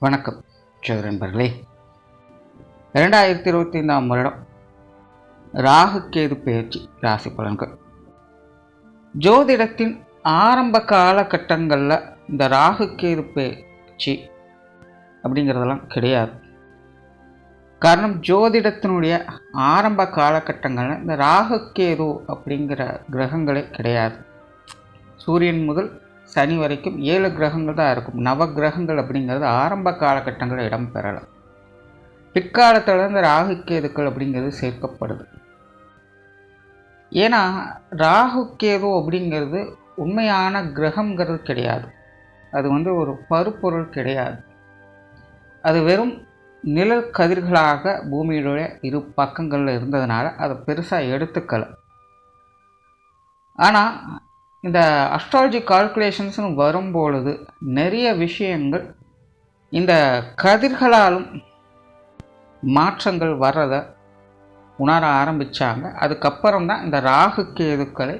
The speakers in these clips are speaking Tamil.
வணக்கம் நண்பர்களே. 2025ஆம் வருடம் ராகு கேது பெயர்ச்சி ராசி பலன்கள். ஜோதிடத்தின் ஆரம்ப காலகட்டங்களில் இந்த ராகு கேது பெயர்ச்சி அப்படிங்கிறதெல்லாம் கிடையாது. காரணம், ஜோதிடத்தினுடைய ஆரம்ப காலகட்டங்களில் இந்த ராகு கேது அப்படிங்கிற கிரகங்களே கிடையாது. சூரியன் முதல் சனி வரைக்கும் 7 கிரகங்கள் தான் இருக்கும். நவ கிரகங்கள் அப்படிங்கிறது ஆரம்ப காலகட்டங்களில் இடம் பெறலாம். பிற்காலத்தில் இந்த ராகு கேதுக்கள் அப்படிங்கிறது சேர்க்கப்படுது. ஏன்னா ராகு கேது அப்படிங்கிறது உண்மையான கிரகங்கிறது கிடையாது. அது ஒரு பருப்பொருள் கிடையாது. அது வெறும் நிழல் கதிர்களாக பூமியுடைய இரு பக்கங்களில் இருந்ததுனால அதை பெருசாக எடுத்துக்கல. ஆனால் இந்த அஸ்ட்ராலஜி கால்குலேஷன்ஸ்னு வரும்பொழுது நிறைய விஷயங்கள் இந்த கதிர்களாலும் மாற்றங்கள் வர்றதை உணர ஆரம்பித்தாங்க. அதுக்கப்புறம் தான் இந்த ராகு கேதுக்களை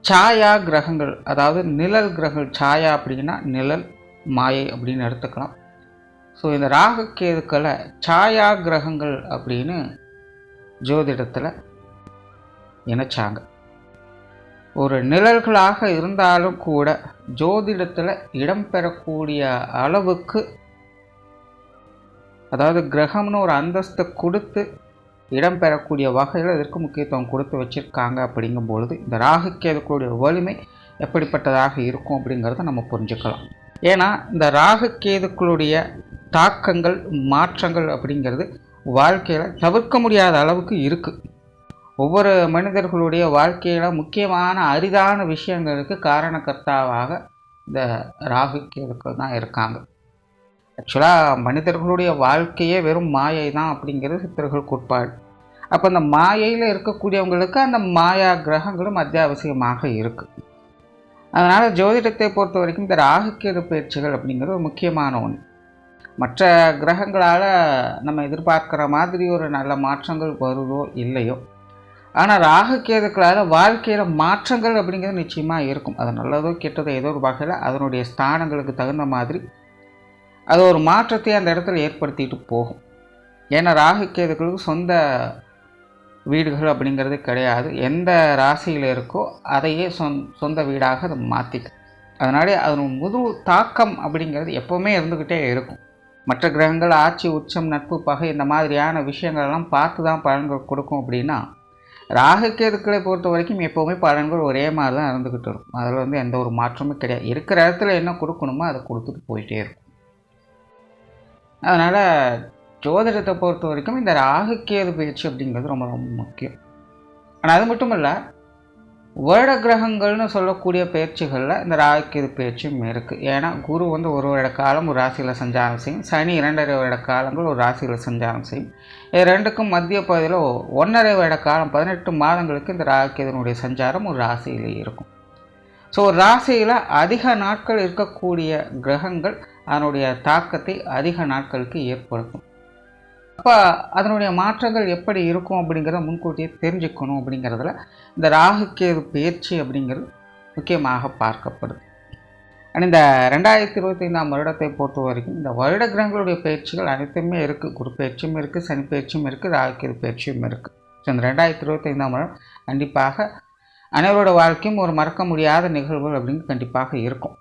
சாயா கிரகங்கள், அதாவது நிழல் கிரகங்கள். சாயா அப்படின்னா நிழல், மாயை அப்படின்னு எடுத்துக்கலாம். ஸோ இந்த ராகு கேதுக்களை சாயா கிரகங்கள் அப்படின்னு ஜோதிடத்தில் இணைச்சாங்க. ஒரு நிழல்களாக இருந்தாலும் கூட ஜோதிடத்தில் இடம்பெறக்கூடிய அளவுக்கு, அதாவது கிரகம்னு ஒரு அந்தஸ்தை கொடுத்து இடம்பெறக்கூடிய வகையில் இதற்கு முக்கியத்துவம் கொடுத்து வச்சுருக்காங்க. அப்படிங்கும்பொழுது இந்த ராகு கேதுக்களுடைய வலிமை எப்படிப்பட்டதாக இருக்கும் அப்படிங்கிறத நம்ம புரிஞ்சுக்கலாம். ஏன்னா இந்த ராகு கேதுக்களுடைய தாக்கங்கள், மாற்றங்கள் அப்படிங்கிறது வாழ்க்கையில் தவிர்க்க முடியாத அளவுக்கு இருக்குது. ஒவ்வொரு மனிதர்களுடைய வாழ்க்கையில் முக்கியமான அரிதான விஷயங்களுக்கு காரணக்கர்த்தாவாக இந்த ராகு கேதுக்கள் தான் இருக்காங்க. ஆக்சுவலாக மனிதர்களுடைய வாழ்க்கையே வெறும் மாயை தான் அப்படிங்கிறது சித்தர்கள் கோட்பாடு. அப்போ அந்த மாயையில் இருக்கக்கூடியவங்களுக்கு அந்த மாயா கிரகங்களும் அத்தியாவசியமாக இருக்குது. அதனால் ஜோதிடத்தை பொறுத்த வரைக்கும் இந்த ராகு கேது பயிற்சிகள் அப்படிங்கிறது ஒரு முக்கியமான ஒன்று. மற்ற கிரகங்களால் நம்ம எதிர்பார்க்குற மாதிரி ஒரு நல்ல மாற்றங்கள் வருதோ இல்லையோ, ஆனால் ராகு கேதுக்களால் வாழ்க்கையில் மாற்றங்கள் அப்படிங்கிறது நிச்சயமாக இருக்கும். அது நல்லதோ கெட்டதோ ஏதோ ஒரு வகையில் அதனுடைய ஸ்தானங்களுக்கு தகுந்த மாதிரி அது ஒரு மாற்றத்தை அந்த இடத்துல ஏற்படுத்திட்டு போகும். ஏன்னா ராகு கேதுக்களுக்கு சொந்த வீடுகள் அப்படிங்கிறது கிடையாது. எந்த ராசியில் இருக்கோ அதையே சொந்த வீடாக அதை மாற்றிக்கும். அதனாலே அதன் முழு தாக்கம் அப்படிங்கிறது எப்போவுமே இருந்துக்கிட்டே இருக்கும். மற்ற கிரகங்கள் ஆட்சி, உச்சம், நட்பு, பகை இந்த மாதிரியான விஷயங்கள்லாம் பார்த்து தான் பலன்கள் கொடுக்கும். அப்படின்னா ராகு கேதுக்களை பொறுத்த வரைக்கும் எப்போவுமே பலன்கள் ஒரே மாதிரி தான் இருந்துக்கிட்டு இருக்கும். அதில் எந்த ஒரு மாற்றமும் கிடையாது. இருக்கிற இடத்துல என்ன கொடுக்கணுமோ அதை கொடுத்துட்டு போயிட்டே இருக்கும். அதனால் ஜோதிடத்தை பொறுத்த வரைக்கும் இந்த ராகு கேது பயிற்சி அப்படிங்கிறது ரொம்ப ரொம்ப முக்கியம். ஆனால் அது மட்டும் இல்லை, வருட கிரகங்கள்னு சொல்லக்கூடிய பயிற்சிகளில் இந்த ராகு கேது பயிற்சியும் இருக்குது. ஏன்னா குரு ஒரு வருட காலம் ஒரு ராசியில் சஞ்சாரம் செய்யும். சனி 2.5 வருட காலங்கள் ஒரு ராசியில் சஞ்சாரம் செய்யும். இது ரெண்டுக்கும் மத்திய பகுதியில் 1.5 வருட காலம் 18 மாதங்களுக்கு இந்த ராகு கேதுனுடைய சஞ்சாரம் ஒரு ராசியிலே இருக்கும். ஸோ ஒரு ராசியில் அதிக நாட்கள் இருக்கக்கூடிய கிரகங்கள் அதனுடைய தாக்கத்தை அதிக நாட்களுக்கு ஏற்படுத்தும். அப்போ அதனுடைய மாற்றங்கள் எப்படி இருக்கும் அப்படிங்கிறத முன்கூட்டியே தெரிஞ்சுக்கணும். அப்படிங்கிறதுல இந்த ராகு கேது பயிற்சி அப்படிங்கிறது முக்கியமாக பார்க்கப்படுது. ஆனால் இந்த 2025ஆம் வருடத்தை பொறுத்த வரைக்கும் இந்த வருட கிரகங்களுடைய பயிற்சிகள் அனைத்துமே இருக்குது. குரு பயிற்சியும் இருக்குது, சனி பயிற்சியும் இருக்குது, ராகு கேது பயிற்சியும் இருக்குது. ஸோ இந்த 2025ஆம் வருடம் கண்டிப்பாக அனைவரோட வாழ்க்கையும் ஒரு மறக்க முடியாத நிகழ்வுகள் அப்படின்னு கண்டிப்பாக இருக்கும்.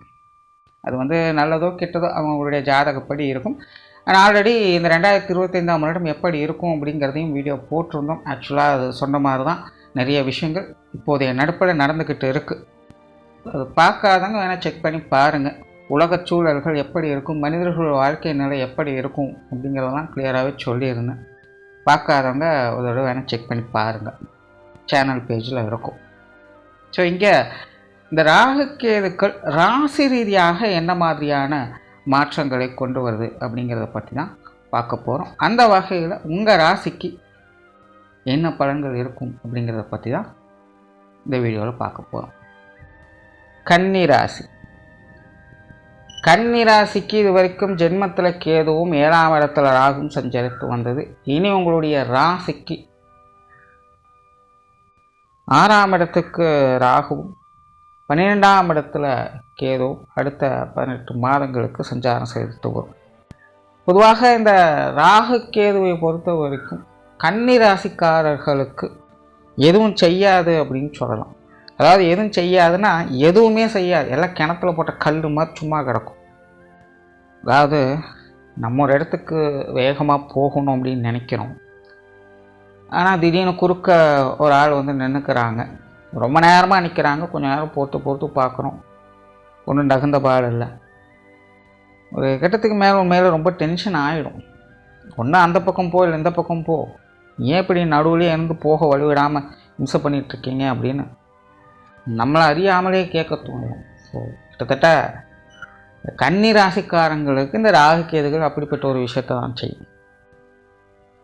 அது நல்லதோ கெட்டதோ அவங்களுடைய ஜாதகப்படி இருக்கும். ஆனால் ஆல்ரெடி இந்த 2025ஆம் வருடம் எப்படி இருக்கும் அப்படிங்கிறதையும் வீடியோ போட்டிருந்தோம். ஆக்சுவலாக அது சொன்ன மாதிரி தான் நிறைய விஷயங்கள் இப்போதைய நடப்பில் நடந்துக்கிட்டு இருக்குது. அது பார்க்காதவங்க வேணால் செக் பண்ணி பாருங்கள். உலகச் சூழல்கள் எப்படி இருக்கும், மனிதர்களோட வாழ்க்கை நிலை எப்படி இருக்கும் அப்படிங்கிறதெல்லாம் கிளியராகவே சொல்லியிருந்தேன். பார்க்காதவங்க ஒரு தடவை வேணால் செக் பண்ணி பாருங்கள், சேனல் பேஜில் இருக்கும். ஸோ இங்கே இந்த ராகு கேதுக்கள் ராசி ரீதியாக என்ன மாதிரியான மாற்றங்களை கொண்டு வருது அப்படிங்கிறத பற்றி தான் பார்க்க போகிறோம். அந்த வகையில் உங்கள் ராசிக்கு என்ன பலன்கள் இருக்கும் அப்படிங்கிறத பற்றி தான் இந்த வீடியோவில் பார்க்க போகிறோம். கன்னி ராசி. கன்னி ராசிக்கு இது வரைக்கும் ஜென்மத்தில் கேதுவும் 7ஆம் இடத்துல ராகுவும் சஞ்சரித்து வந்தது. இனி உங்களுடைய ராசிக்கு 6ஆம் இடத்துக்கு ராகுவும் 12ஆம் இடத்துல கேது அடுத்த 18 மாதங்களுக்கு சஞ்சாரம் செய்துட்டு வரும். பொதுவாக இந்த ராகு கேதுவை பொறுத்த வரைக்கும் கன்னி ராசிக்காரர்களுக்கு எதுவும் செய்யாது அப்படின்னு சொல்லலாம். அதாவது எதுவும் செய்யாதுன்னா எதுவுமே செய்யாது, எல்லாம் கிணத்துல போட்ட கல் மாதிரி சும்மா கிடக்கும். அதாவது நம்ம ஒரு இடத்துக்கு வேகமாக போகணும் அப்படின்னு நினைக்கிறோம், ஆனால் திடீர்னு குறுக்க ஒரு ஆள் வந்து நின்றுக்கிறாங்க, ரொம்ப நேரமாக நிற்கிறாங்க, கொஞ்சம் நேரம் பொறுத்து பார்க்குறோம், ஒன்றும் தகுந்த பாடு இல்லை. ஒரு கட்டத்துக்கு மேலே ரொம்ப டென்ஷன் ஆகிடும். ஒன்று அந்த பக்கம் போ, இல்லை இந்த பக்கம் போ, ஏன் இப்படி நடுவுலேயே இருந்து போக வழிவிடாமல் இம்சை பண்ணிகிட்ருக்கீங்க அப்படின்னு நம்மளை அறியாமலே கேட்க தோணும். ஸோ கிட்டத்தட்ட கன்னி ராசிக்காரங்களுக்கு இந்த ராகு கேதுகள் அப்படிப்பட்ட ஒரு விஷயத்தை தான் செய்யும்.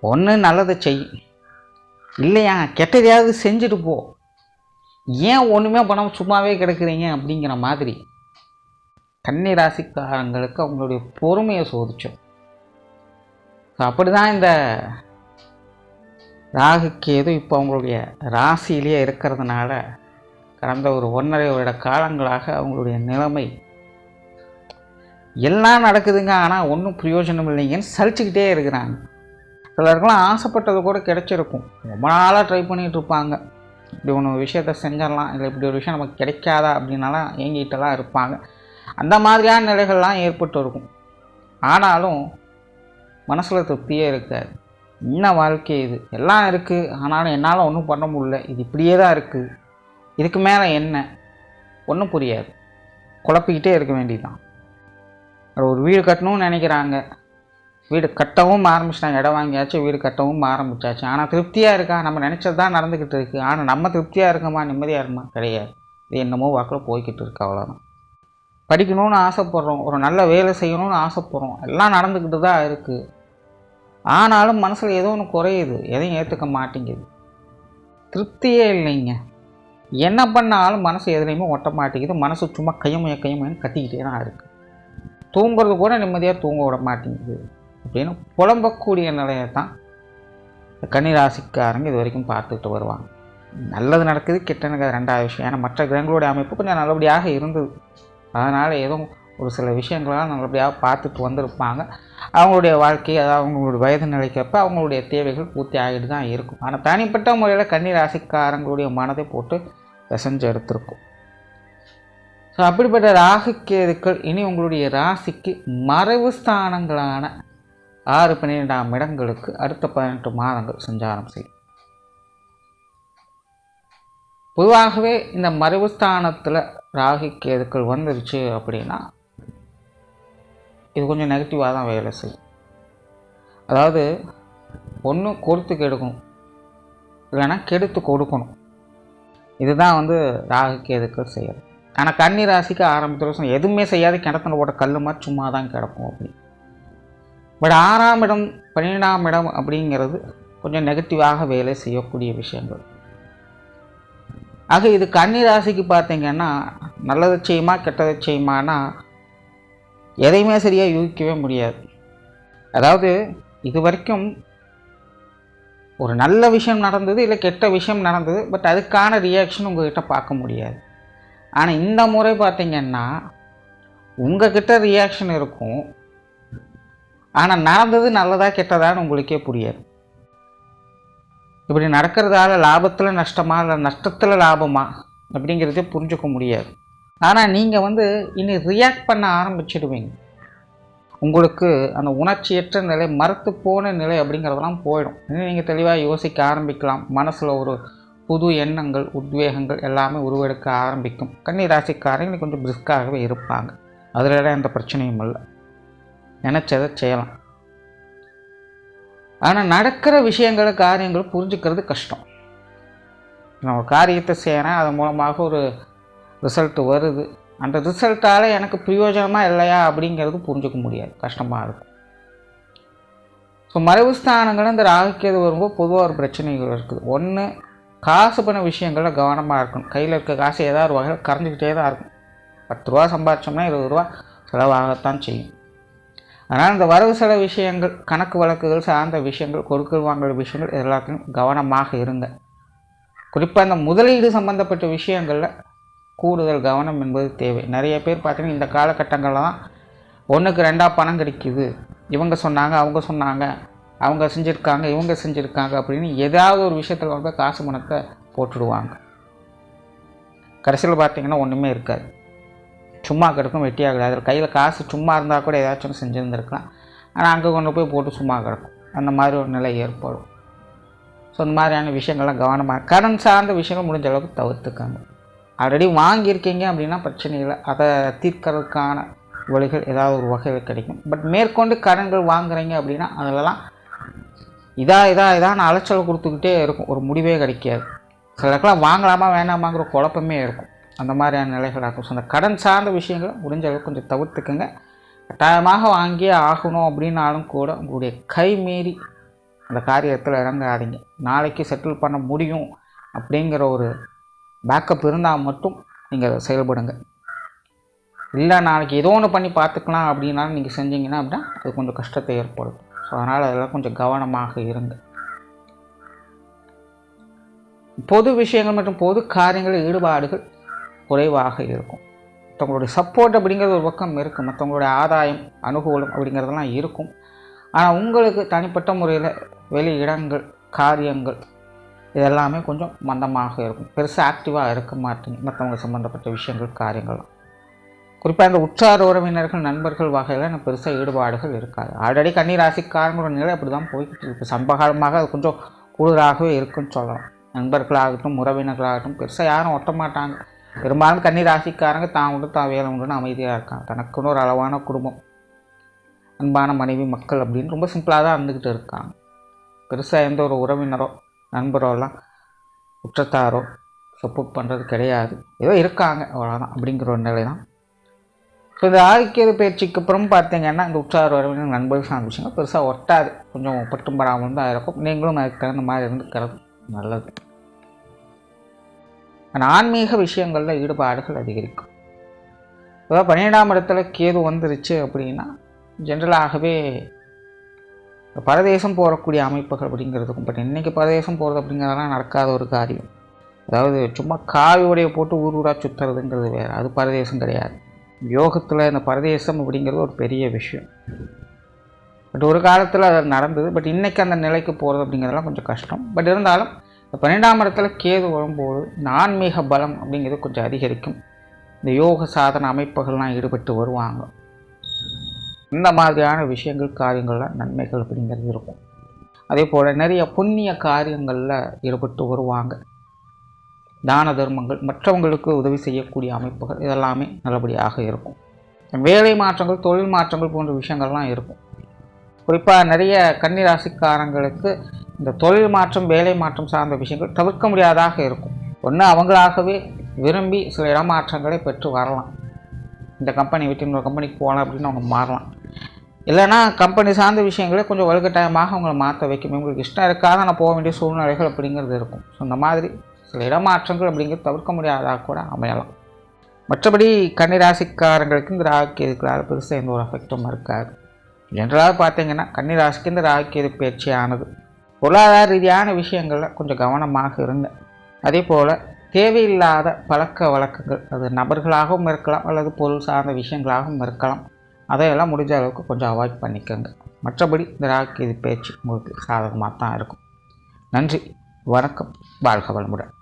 ஒன்று நல்லதை செய்யும், இல்லையா கெட்டதையாவது செஞ்சுட்டு போ, ஏன் ஒன்றுமே பண்ணாமல் சும்மாவே கிடக்குறீங்க அப்படிங்கிற மாதிரி கன்னி ராசிக்காரங்களுக்கு அவங்களுடைய பொறுமையை சோதிச்சோம். ஸோ அப்படி தான் இந்த ராகு கேது இப்போ அவங்களுடைய ராசியிலேயே இருக்கிறதுனால கடந்த ஒரு 1.5 வருட காலங்களாக அவங்களுடைய நிலைமை எல்லாம் நடக்குதுங்க, ஆனால் ஒன்றும் பிரயோஜனம் இல்லைங்கன்னு சலிச்சுக்கிட்டே இருக்கிறாங்க. சிலருக்கெல்லாம் ஆசைப்பட்டது கூட கிடைச்சிருக்கும், ரொம்ப நாளாக ட்ரை பண்ணிகிட்டு இருப்பாங்க, இப்படி ஒன்று விஷயத்த செஞ்சிடலாம், இல்லை இப்படி ஒரு விஷயம் நமக்கு கிடைக்காதா அப்படின்னாலாம் ஏங்கிட்டெல்லாம் இருப்பாங்க. அந்த மாதிரியான நிலைகள்லாம் ஏற்பட்டு இருக்கும். ஆனாலும் மனசில் திருப்தியே இருக்காது. இன்னும் வாழ்க்கை இது எல்லாம் இருக்குது, ஆனாலும் என்னால் ஒன்றும் பண்ண முடியல, இது இப்படியே தான் இருக்குது, இதுக்கு மேலே என்ன, ஒன்றும் புரியாது, குழப்பிக்கிட்டே இருக்க வேண்டியதுதான். ஒரு வீடு கட்டணும்னு நினைக்கிறாங்க, வீடு கட்டவும் ஆரம்பிச்சிட்டாங்க, இடம் வாங்கியாச்சு, வீடு கட்டவும் ஆரம்பித்தாச்சு, ஆனால் திருப்தியாக இருக்கா? நம்ம நினச்சது தான் நடந்துக்கிட்டு இருக்குது, ஆனால் நம்ம திருப்தியாக இருக்கோமா, நிம்மதியாக இருக்குமா? கிடையாது. இது என்னமோ வாக்கில் போய்கிட்டு இருக்கு, அவ்வளோதான். படிக்கணும்னு ஆசைப்பட்றோம், ஒரு நல்ல வேலை செய்யணும்னு ஆசைப்பட்றோம், எல்லாம் நடந்துக்கிட்டு தான் இருக்குது, ஆனாலும் மனசில் ஏதோ ஒன்று குறையுது, எதையும் ஏற்றுக்க மாட்டேங்குது, திருப்தியே இல்லைங்க. என்ன பண்ணாலும் மனசு எதுலேயுமே ஒட்ட மாட்டேங்குது, மனசு சும்மா கையமையன்னு கத்திக்கிட்டே தான் இருக்குது, தூங்குறது கூட நிம்மதியாக தூங்க விட மாட்டேங்குது அப்படின்னு புலம்பக்கூடிய நிலையை தான் கன்னிராசிக்காரங்க இது வரைக்கும் பார்த்துக்கிட்டு வருவாங்க. நல்லது நடக்குது, கெட்ட நடக்குது ரெண்டாவது விஷயம். ஏன்னா மற்ற கிரகங்களுடைய அமைப்பு கொஞ்சம் நல்லபடியாக இருந்தது, அதனால் ஏதோ ஒரு சில விஷயங்களால் நல்லபடியாக பார்த்துட்டு வந்திருப்பாங்க. அவங்களுடைய வாழ்க்கை, அதாவது அவங்களுடைய வயது நிலைக்கப்போ அவங்களுடைய தேவைகள் பூர்த்தி ஆகிட்டு தான் இருக்கும். ஆனால் தனிப்பட்ட முறையில் கன்னி ராசிக்காரங்களுடைய மனதை போட்டு பிசைஞ்சு எடுத்திருக்கும். ஸோ அப்படிப்பட்ட ராகு கேதுக்கள் இனி உங்களுடைய ராசிக்கு மறைவு ஸ்தானங்களான 6, 12ஆம் இடங்களுக்கு அடுத்த 18 மாதங்கள் சஞ்சாரம் செய்யும். பொதுவாகவே இந்த மறைவு ஸ்தானத்தில் ராகு கேதுக்கள் வந்துருச்சு அப்படின்னா இது கொஞ்சம் நெகட்டிவாக தான் வேலை செய்யும். அதாவது ஒன்று கொடுத்து கெடுக்கணும், இல்லைன்னா கெடுத்து கொடுக்கணும். இதுதான் வந்து ராகு கேதுக்கள் செய்யறது. ஆனால் கன்னி ராசிக்கு ஆரம்பத்தில் எதுவுமே செய்யாது, கிணத்துல போட்ட கல் மாதிரி சும்மா தான் கிடக்கும் அப்படி. பட் 6ஆம் இடம் 12ஆம் இடம் அப்படிங்கிறது கொஞ்சம் நெகட்டிவாக வேலை செய்யக்கூடிய விஷயங்கள். ஆக இது கன்னி ராசிக்கு பார்த்தீங்கன்னா நல்லதை செய்யுமா கெட்டதை செய்யுமானா எதையுமே சரியாக யூகிக்கவே முடியாது. அதாவது இது வரைக்கும் ஒரு நல்ல விஷயம் நடந்தது, இல்லை கெட்ட விஷயம் நடந்தது, பட் அதுக்கான ரியாக்ஷன் உங்கள்கிட்ட பார்க்க முடியாது. ஆனால் இந்த முறை பார்த்திங்கன்னா உங்கள்கிட்ட ரியாக்ஷன் இருக்கும், ஆனால் நடந்தது நல்லதா கெட்டதான்னு உங்களுக்கே புரியாது. இப்படி நடக்கிறதால லாபத்தில் நஷ்டமா இல்லை நஷ்டத்தில் லாபமா அப்படிங்கிறதே புரிஞ்சுக்க முடியாது. ஆனால் நீங்கள் வந்து இனி ரியாக்ட் பண்ண ஆரம்பிச்சிடுவீங்க. உங்களுக்கு அந்த உணர்ச்சியற்ற நிலை, மறத்து போன நிலை அப்படிங்கிறதெல்லாம் போயிடும். இன்னும் நீங்கள் தெளிவாக யோசிக்க ஆரம்பிக்கலாம். மனசில் ஒரு புது எண்ணங்கள், உத்வேகங்கள் எல்லாமே உருவெடுக்க ஆரம்பிக்கும். கன்னி ராசிக்காரங்க கொஞ்சம் பிரிஸ்காகவே இருப்பாங்க, அதில் எந்த பிரச்சனையும் இல்லை, நினச்சதை செய்யலாம். ஆனால் நடக்கிற விஷயங்களை காரியங்கள் புரிஞ்சுக்கிறது கஷ்டம். நான் ஒரு காரியத்தை செய்கிறேன், அதன் மூலமாக ஒரு ரிசல்ட்டு வருது, அந்த ரிசல்ட்டால் எனக்கு பிரயோஜனமாக இல்லையா அப்படிங்கிறது புரிஞ்சுக்க முடியாது, கஷ்டமாக இருக்கும். ஸோ மறைவு ஸ்தானங்கள் இந்த ராகு கேது வரும்போது பொதுவாக ஒரு பிரச்சனைகள் இருக்குது. ஒன்று, காசு பண்ண விஷயங்களில் கவனமாக இருக்கணும். கையில் இருக்க காசு ஏதாவது ஒரு வகையில் கரைஞ்சிக்கிட்டே தான் இருக்கும். 10 ரூபா சம்பாதிச்சோம்னா 20 ரூபா செலவாகத்தான் செய்யும். அதனால் இந்த வரவு செலவு விஷயங்கள், கணக்கு வழக்குகள் சார்ந்த விஷயங்கள், கொடுக்கல் வாங்குற விஷயங்கள் எல்லாத்தையும் கவனமாக இருங்க. குறிப்பாக இந்த முதலீடு சம்பந்தப்பட்ட விஷயங்களில் கூடுதல் கவனம் என்பது தேவை. நிறைய பேர் பார்த்தீங்கன்னா இந்த காலகட்டங்களில் தான் 1க்கு 2 பணம் கிடைக்குது, இவங்க சொன்னாங்க, அவங்க சொன்னாங்க, அவங்க செஞ்சுருக்காங்க, இவங்க செஞ்சுருக்காங்க அப்படின்னு ஏதாவது ஒரு விஷயத்தில் வந்து காசு பணத்தை போட்டுடுவாங்க. கடைசியில் பார்த்திங்கன்னா ஒன்றுமே இருக்காது, சும்மா கிடக்கும், வெட்டியாக கிடையாது. அதில் கையில் காசு சும்மா இருந்தால் கூட ஏதாச்சும் செஞ்சுருந்துருக்கலாம், ஆனால் அங்கே கொண்டு போய் போட்டு சும்மா கிடக்கும். அந்த மாதிரி ஒரு நிலை ஏற்படும். ஸோ இந்த மாதிரியான விஷயங்கள்லாம் கவனமாக, கடன் சார்ந்த விஷயங்கள் முடிஞ்ச அளவுக்கு தவிர்த்துக்காங்க. ஆல்ரெடி வாங்கியிருக்கீங்க அப்படின்னா பிரச்சனை இல்லை, அதை தீர்க்கறதுக்கான வழிகள் ஏதாவது ஒரு வகையில் கிடைக்கும். பட் மேற்கொண்டு கடன்கள் வாங்குறீங்க அப்படின்னா அதிலலாம் இதான் அலைச்சல் கொடுத்துக்கிட்டே இருக்கும், ஒரு முடிவே கிடைக்காது. சிலருக்கெல்லாம் வாங்கலாமா வேணாமாங்கிற குழப்பமே இருக்கும். அந்த மாதிரியான நிலைகள் ஆகும். ஸோ அந்த கடன் சார்ந்த விஷயங்களை முடிஞ்ச அளவுக்கு கொஞ்சம் தவிர்த்துக்குங்க. கட்டாயமாக வாங்கியே ஆகணும் அப்படின்னாலும் கூட உங்களுடைய கை மீறி அந்த காரியத்தில் இறங்காதீங்க. நாளைக்கு செட்டில் பண்ண முடியும் அப்படிங்கிற ஒரு பேக்கப் இருந்தால் மட்டும் நீங்கள் அதை செயல்படுங்க. இல்லை நாளைக்கு ஏதோ ஒன்று பண்ணி பார்த்துக்கலாம் அப்படின்னாலும் நீங்கள் செஞ்சீங்கன்னா அப்படின்னா அது கொஞ்சம் கஷ்டத்தை ஏற்படுத்தும். ஸோ அதனால் அதெல்லாம் கொஞ்சம் கவனமாக இருங்க. பொது விஷயங்கள் மற்றும் பொது காரியங்களில் ஈடுபாடுகள் குறைவாக இருக்கும். மற்றவங்களுடைய சப்போர்ட் அப்படிங்கிறது ஒரு பக்கம் இருக்கும், மற்றவங்களுடைய ஆதாயம் அனுகூலம் அப்படிங்கிறதெல்லாம் இருக்கும். ஆனால் உங்களுக்கு தனிப்பட்ட முறையில் வெளி இடங்கள், காரியங்கள் இதெல்லாமே கொஞ்சம் மந்தமாக இருக்கும். பெருசாக ஆக்டிவாக இருக்க மாட்டீங்க மற்றவங்க சம்மந்தப்பட்ட விஷயங்கள், காரியங்கள்லாம். குறிப்பாக இந்த உற்றார் உறவினர்கள், நண்பர்கள் வகையில் எனக்கு பெருசாக ஈடுபாடுகள் இருக்காது. ஆல்ரெடி கன்னி ராசிக்காரங்களோட நிலை அப்படி தான் போய்கிட்டு இருக்குது. சம்பகாலமாக அது கொஞ்சம் கூடுதலாகவே இருக்குன்னு சொல்லலாம். நண்பர்களாகட்டும், உறவினர்களாகட்டும் பெருசாக யாரும் ஒட்ட மாட்டாங்க. பெரும்பாலும் கன்னி ராசிக்காரங்க தான் உண்டு தான் வேலை உண்டுன்னு அமைதியாக இருக்காங்க. தனக்குன்னு ஒரு அளவான குடும்பம், அன்பான மனைவி, மக்கள் அப்படின்னு ரொம்ப சிம்பிளாக தான் இருந்துக்கிட்டு இருக்காங்க. பெருசாக எந்த ஒரு உறவினரோ நண்பரோலாம் குற்றத்தாரோ சப்போர்ட் பண்ணுறது கிடையாது. ஏதோ இருக்காங்க அவ்வளோதான் அப்படிங்கிற ஒரு நிலை தான். ஸோ இந்த ஆதிக்கேது பயிற்சிக்கு அப்புறம் பார்த்தீங்கன்னா இந்த உற்றார் உறவினர், நண்பர்கள் சார்ந்த விஷயங்கள் பெருசாக ஒட்டாது, கொஞ்சம் பட்டும் படாமல் தான் இருக்கும். நீங்களும் அதுக்கு தகுந்த மாதிரி இருந்துக்கிறது நல்லது. ஆன்மீக விஷயங்களில் ஈடுபாடுகள் அதிகரிக்கும். அதாவது 12ஆம் இடத்துல கேது வந்துருச்சு அப்படின்னா ஜென்ரலாகவே பரதேசம் போகக்கூடிய அமைப்புகள் அப்படிங்கிறதுக்கும், பட் இன்றைக்கி பரதேசம் போகிறது அப்படிங்கிறதெல்லாம் நடக்காத ஒரு காரியம். அதாவது சும்மா காவியோடைய போட்டு ஊர் ஊராக சுற்றுறதுங்கிறது வேறு, அது பரதேசம் கிடையாது. யோகத்தில் இந்த பரதேசம் அப்படிங்கிறது ஒரு பெரிய விஷயம். பட் ஒரு காலத்தில் அது நடந்தது. பட் இன்றைக்கி அந்த நிலைக்கு போகிறது அப்படிங்கிறதெல்லாம் கொஞ்சம் கஷ்டம். பட் இருந்தாலும் இந்த 12ஆம் இடத்துல கேது வரும்போது இந்த ஆன்மீக பலம் அப்படிங்கிறது கொஞ்சம் அதிகரிக்கும். இந்த யோக சாதன அமைப்புகள்லாம் ஈடுபட்டு வருவாங்க. இந்த மாதிரியான விஷயங்கள், காரியங்களில் நன்மைகள் அப்படிங்கிறது இருக்கும். அதே போல் நிறைய புண்ணிய காரியங்களில் ஈடுபட்டு வருவாங்க. தான தர்மங்கள், மற்றவங்களுக்கு உதவி செய்யக்கூடிய அமைப்புகள் இதெல்லாமே நல்லபடியாக இருக்கும். வேலை மாற்றங்கள், தொழில் மாற்றங்கள் போன்ற விஷயங்கள்லாம் இருக்கும். குறிப்பாக நிறைய கன்னி ராசிக்காரங்களுக்கு இந்த தொழில் மாற்றம், வேலை மாற்றம் சார்ந்த விஷயங்கள் தவிர்க்க முடியாதாக இருக்கும். ஒன்று அவங்களாகவே விரும்பி சில இடமாற்றங்களை பெற்று வரலாம். இந்த கம்பெனி விட்டு இன்னொரு கம்பெனிக்கு போகலாம் அப்படின்னு அவங்க மாறலாம். இல்லைனா கம்பெனி சார்ந்த விஷயங்களே கொஞ்சம் வலுக்கட்டாயமாக அவங்கள மாற்ற வைக்கும். இவங்களுக்கு இஷ்டம் இருக்காத நான் போக வேண்டிய சூழ்நிலைகள் அப்படிங்கிறது இருக்கும். ஸோ இந்த மாதிரி சில இடமாற்றங்கள் அப்படிங்கிறது தவிர்க்க முடியாதாக கூட அமையலாம். மற்றபடி கன்னிராசிக்காரங்களுக்கு இந்த ராகுக்கேதுக்களால் பெருசாக எந்த ஒரு அஃபெக்டும் இருக்காது. ஜென்ரலாக பார்த்தீங்கன்னா கன்னிராசிக்கு இந்த ராகுக்கேது பயிற்சியானது பொருளாதார ரீதியான விஷயங்களில் கொஞ்சம் கவனமாக இருங்க. அதே போல் தேவையில்லாத பழக்க வழக்கங்கள், அது நபர்களாகவும் இருக்கலாம் அல்லது பொருள் சார்ந்த விஷயங்களாகவும் இருக்கலாம், அதையெல்லாம் முடிஞ்ச அளவுக்கு கொஞ்சம் அவாய்ட் பண்ணிக்கோங்க. மற்றபடி இந்த ராகுக்கேது பயிற்சி உங்களுக்கு சாதகமாக தான் இருக்கும். நன்றி, வணக்கம், வாழ்க வளமுடன்.